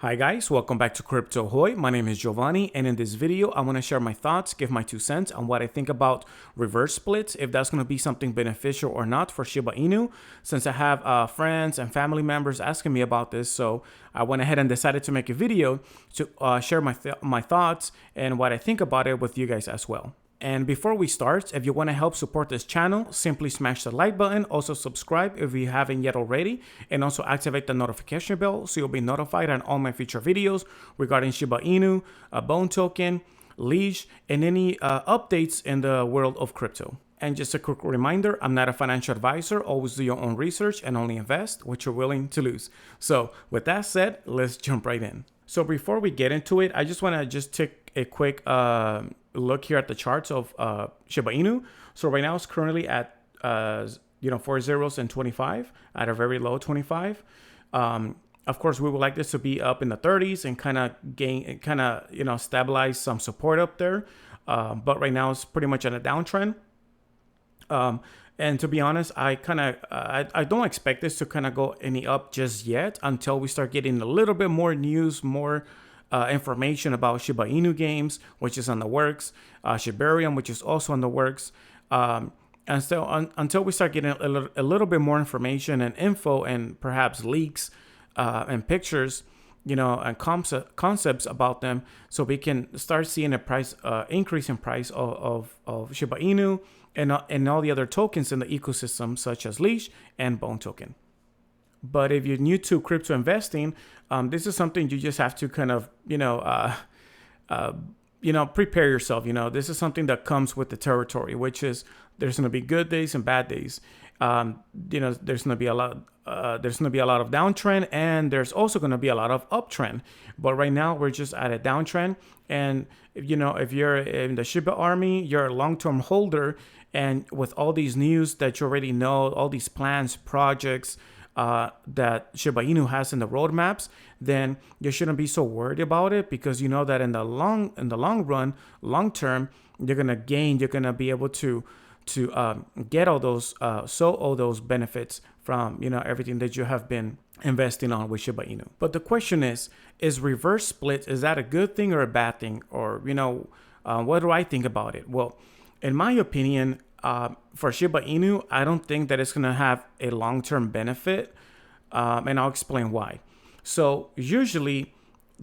Hi guys, welcome back to Crypto Ahoy. My name is Giovanni, and in this video, I want to share my thoughts, give my 2 cents on what I think about reverse splits, if that's going to be something beneficial or not for Shiba Inu, since I have friends and family members asking me about this. So I went ahead and decided to make a video to share my thoughts and what I think about it with you guys as well. And before we start, if you want to help support this channel, simply smash the like button. Also subscribe if you haven't yet already. And also activate the notification bell so you'll be notified on all my future videos regarding Shiba Inu, Bone Token, Leash, and any updates in the world of crypto. And just a quick reminder, I'm not a financial advisor. Always do your own research and only invest what you're willing to lose. So with that said, let's jump right in. So before we get into it, I just want to take a quick look here at the charts of Shiba Inu. So right now it's currently at 4 zeros and 25 at a very low 25. Of course, we would like this to be up in the 30s and kind of stabilize some support up there. But right now it's pretty much in a downtrend. And to be honest, I don't expect this to kind of go any up just yet until we start getting a little bit more news, more information about Shiba Inu games, which is on the works, Shibarium, which is also on the works. And so until we start getting a little bit more information and info and perhaps leaks and pictures, and concepts about them, so we can start seeing a price increase in price of Shiba Inu and all the other tokens in the ecosystem, such as Leash and Bone Token. But if you're new to crypto investing, this is something you just have to kind of, prepare yourself. This is something that comes with the territory, which is there's going to be good days and bad days. There's going to be a lot. There's going to be a lot of downtrend, and there's also going to be a lot of uptrend. But right now we're just at a downtrend. And if you're in the Shiba army, you're a long-term holder, and with all these news that you already know, all these plans, projects that Shiba Inu has in the roadmaps, then you shouldn't be so worried about it, because you know that in the long run, long term, you're gonna gain. You're gonna be able to get all those benefits from everything that you have been investing on with Shiba Inu. But the question is reverse split, is that a good thing or a bad thing? Or what do I think about it? Well, in my opinion, for Shiba Inu, I don't think that it's going to have a long-term benefit, and I'll explain why. So usually,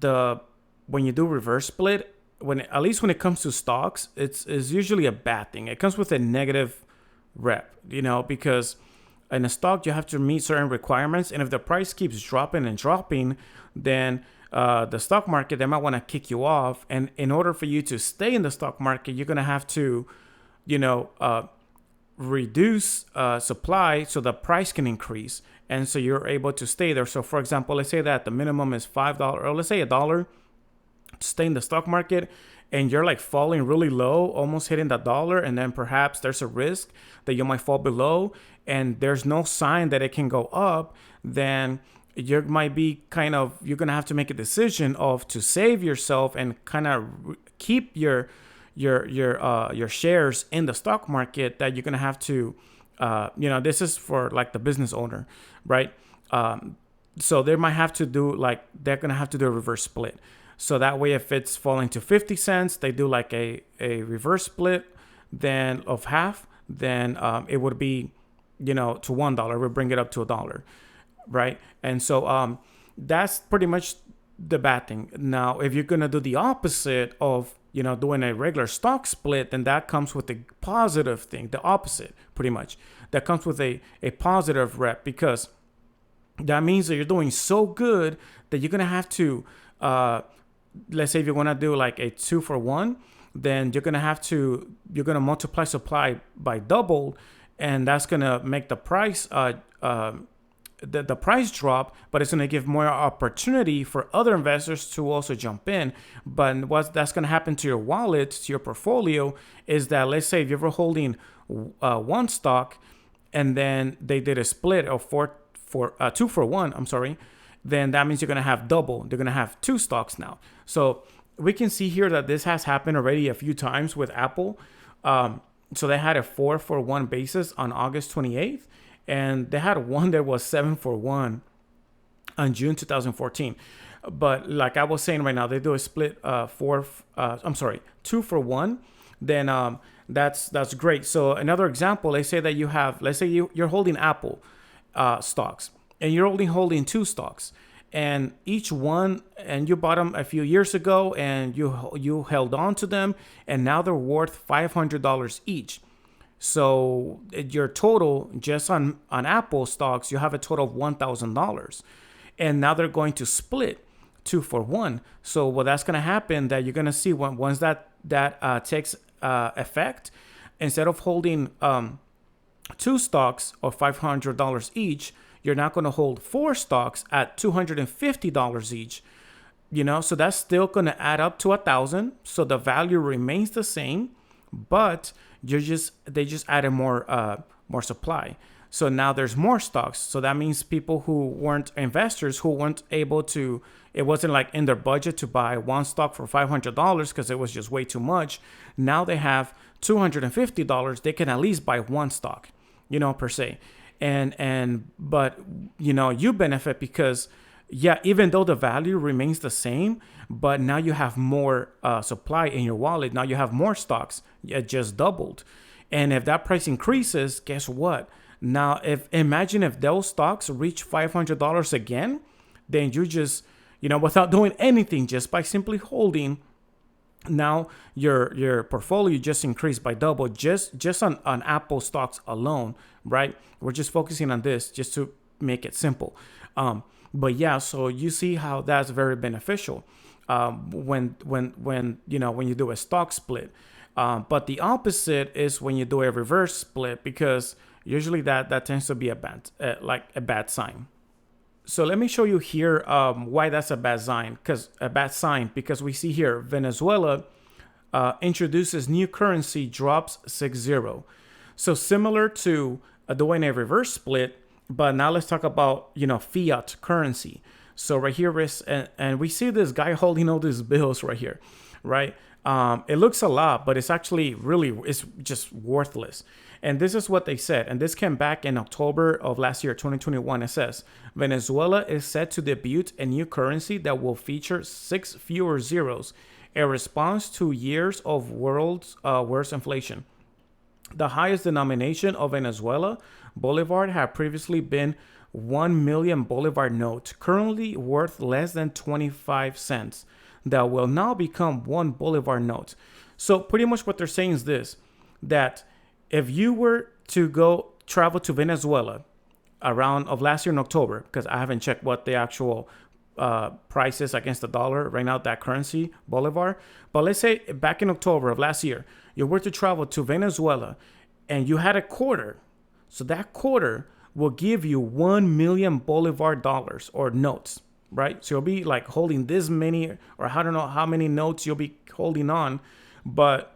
when you do reverse split, at least when it comes to stocks, it's usually a bad thing. It comes with a negative rep, because in a stock you have to meet certain requirements, and if the price keeps dropping and dropping, then the stock market, they might want to kick you off. And in order for you to stay in the stock market, you're going to have to reduce supply so the price can increase, and so you're able to stay there. So for example, let's say that the minimum is $5, or let's say $1 to stay in the stock market, and you're like falling really low, almost hitting the dollar, and then perhaps there's a risk that you might fall below and there's no sign that it can go up, then you might be you're gonna have to make a decision to save yourself and kind of keep your shares in the stock market, that you're going to have to, this is for like the business owner, right? So they might have to do they're going to have to do a reverse split. So that way, if it's falling to 50 cents, they do like a reverse split then of half, then it would be, to $1, we bring it up to $1, right? And so that's pretty much the bad thing. Now, if you're going to do the opposite of doing a regular stock split, then that comes with a positive thing, the opposite, pretty much. That comes with a positive rep, because that means that you're doing so good that you're going to have to, let's say if you want to do like a 2-for-1, then you're going to multiply supply by double, and that's going to make the price, the price drop, but it's going to give more opportunity for other investors to also jump in. But what that's going to happen to your wallet, to your portfolio, is that, let's say if you're holding one stock, and then they did a split of 2-for-1, I'm sorry, then that means you're going to have double. They're going to have two stocks now. So we can see here that this has happened already a few times with Apple. So they had a 4-for-1 basis on August 28th. And they had one that was 7-for-1 on June 2014. But like I was saying right now, they do a split I'm sorry, 2-for-1. Then that's great. So another example, let's say that let's say you're holding Apple stocks, and you're only holding 2 stocks, and each one, and you bought them a few years ago, and you held on to them, and now they're worth $500 each. So your total just on Apple stocks, you have a total of $1,000, and now they're going to split 2-for-1. So what that's going to happen, that you're going to see once that takes effect, instead of holding 2 stocks of $500 each, you're not going to hold 4 stocks at $250 each. So that's still going to add up to 1,000. So the value remains the same, but they just added more supply. So now there's more stocks. So that means people who weren't investors, who weren't able to, it wasn't like in their budget to buy 1 stock for $500 because it was just way too much. Now they have $250. They can at least buy 1 stock, per se. But you benefit because, yeah, even though the value remains the same, but now you have more supply in your wallet. Now you have more stocks. It just doubled. And if that price increases, guess what? Now, imagine if those stocks reach $500 again, then you just, without doing anything, just by simply holding, now your portfolio just increased by double just on Apple stocks alone, right? We're just focusing on this just to make it simple. But yeah, so you see how that's very beneficial when you do a stock split. But the opposite is when you do a reverse split, because usually that tends to be a bad sign. So let me show you here why that's a bad sign. Because we see here Venezuela introduces new currency, drops 6-0. So similar to doing a reverse split, but now let's talk about fiat currency. So right here is, and we see this guy holding all these bills right here, right? It looks a lot, but it's actually it's just worthless. And this is what they said. And this came back in October of last year, 2021. It says, Venezuela is set to debut a new currency that will feature 6 fewer zeros, a response to years of world's worst inflation. The highest denomination of Venezuela Bolivar had previously been 1 million Bolivar note, currently worth less than 25 cents. That will now become 1 Bolivar note. So pretty much what they're saying is this, that if you were to travel to Venezuela around of last year in October, because I haven't checked what the actual price is against the dollar right now, that currency, Bolivar. But let's say back in October of last year, you were to travel to Venezuela and you had a quarter. So that quarter will give you 1 million Bolivar dollars or notes, right? So you'll be like holding this many, or I don't know how many notes you'll be holding on, but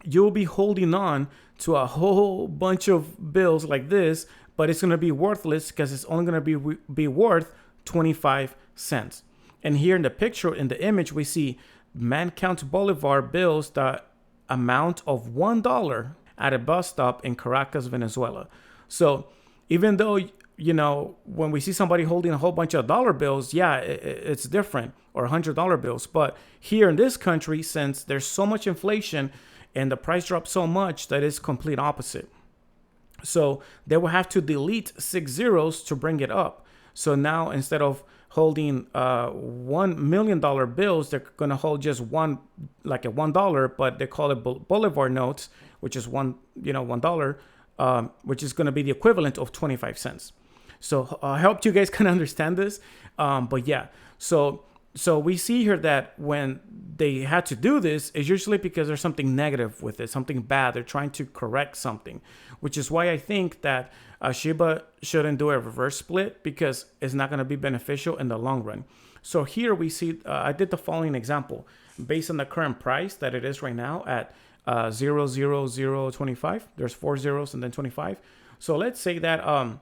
you'll be holding on to a whole bunch of bills like this, but it's going to be worthless because it's only going to be worth 25 cents. And here in the picture, in the image, we see man counts Bolivar bills the amount of $1 at a bus stop in Caracas, Venezuela. So even though, when we see somebody holding a whole bunch of dollar bills, yeah, it's different, or $100 bills. But here in this country, since there's so much inflation and the price dropped so much, that is complete opposite. So they will have to delete 6 zeros to bring it up. So now instead of holding $1 million bills, they're going to hold just one, like a $1, but they call it Bolivar notes, which is $1, which is going to be the equivalent of 25 cents. So I hope you guys can understand this. But yeah, so we see here that when they had to do this, it's usually because there's something negative with it, something bad. They're trying to correct something, which is why I think that Shiba shouldn't do a reverse split, because it's not going to be beneficial in the long run. So here we see, I did the following example based on the current price that it is right now at 0.00025. There's 4 zeros and then 25. So let's say that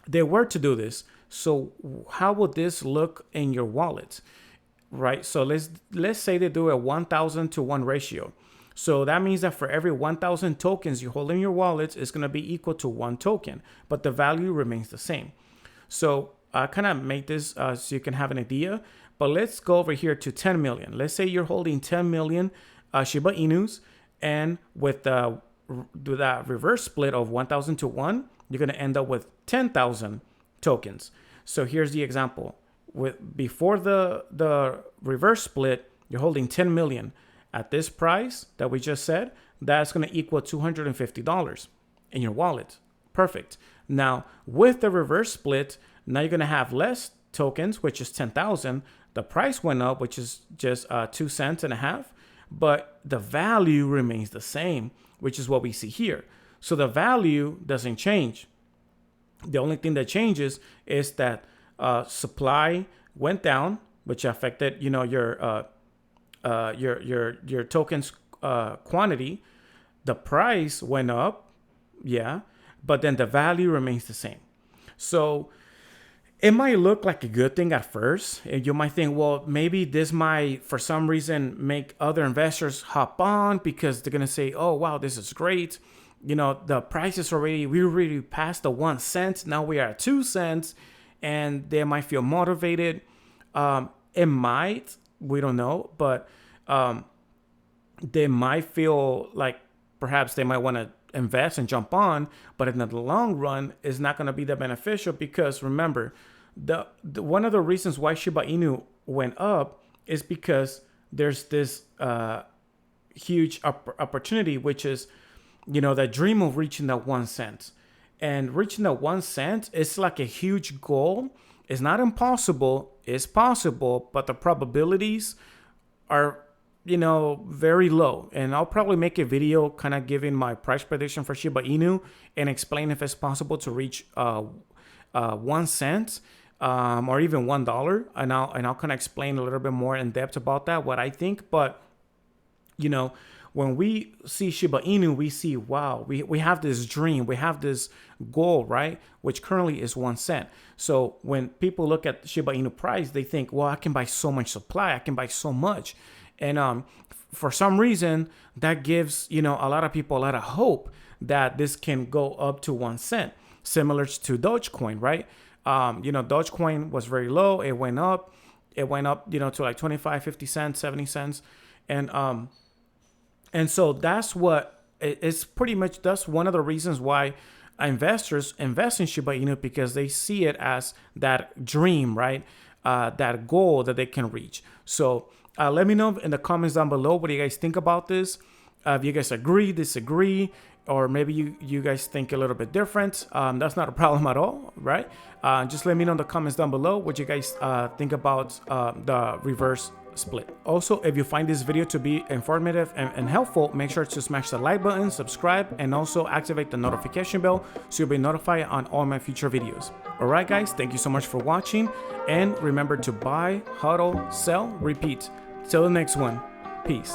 they were to do this. So how would this look in your wallet, right? So let's say they do a 1,000 to 1 ratio. So that means that for every 1,000 tokens you hold in your wallet, it's going to be equal to 1 token, but the value remains the same. So I kind of made this so you can have an idea. But let's go over here to 10 million. Let's say you're holding 10 million Shiba Inus, and with that reverse split of 1,000 to 1, you're going to end up with 10,000 tokens. So here's the example. Before the reverse split, you're holding 10 million. At this price that we just said, that's going to equal $250 in your wallet. Perfect. Now, with the reverse split, now you're going to have less tokens, which is 10,000. The price went up, which is just 2 cents and a half, but the value remains the same, which is what we see here. So the value doesn't change. The only thing that changes is that supply went down, which affected, you know, your tokens quantity. The price went up, yeah, but then the value remains the same. So it might look like a good thing at first, and you might think, well, maybe this might, for some reason, make other investors hop on because they're gonna say, oh wow, this is great. You know, the price is we already passed the 1 cent. Now we are at 2 cents, and they might feel motivated. It might, we don't know, but they might feel like perhaps they might want to invest and jump on, but in the long run, it's not going to be that beneficial because remember, the one of the reasons why Shiba Inu went up is because there's this huge opportunity, which is, you know, that dream of reaching that 1 cent. And reaching that 1 cent is like a huge goal. It's not impossible. It's possible, but the probabilities are, you know, very low. And I'll probably make a video kind of giving my price prediction for Shiba Inu and explain if it's possible to reach 1 cent or even $1. And I'll kind of explain a little bit more in depth about that, what I think. But, you know, when we see Shiba Inu, we see, wow, we have this dream, we have this goal, right? Which currently is 1 cent. So when people look at Shiba Inu price, they think, well, I can buy so much supply, I can buy so much. And for some reason, that gives, you know, a lot of people a lot of hope that this can go up to 1 cent, similar to Dogecoin, right? You know, Dogecoin was very low. It went up, you know, to like 25, 50 cents, 70 cents. And so that's what it's pretty much, that's one of the reasons why investors invest in Shiba Inu, because they see it as that dream, right? That goal that they can reach. So let me know in the comments down below what do you guys think about this. If you guys agree, disagree, or maybe you guys think a little bit different. That's not a problem at all, right? Just let me know in the comments down below what you guys think about the reverse split. Also, if you find this video to be informative and helpful, make sure to smash the like button, subscribe, and also activate the notification bell so you'll be notified on all my future videos. All right, guys, thank you so much for watching, and remember to buy, hodl, sell, repeat. Till the next one, peace.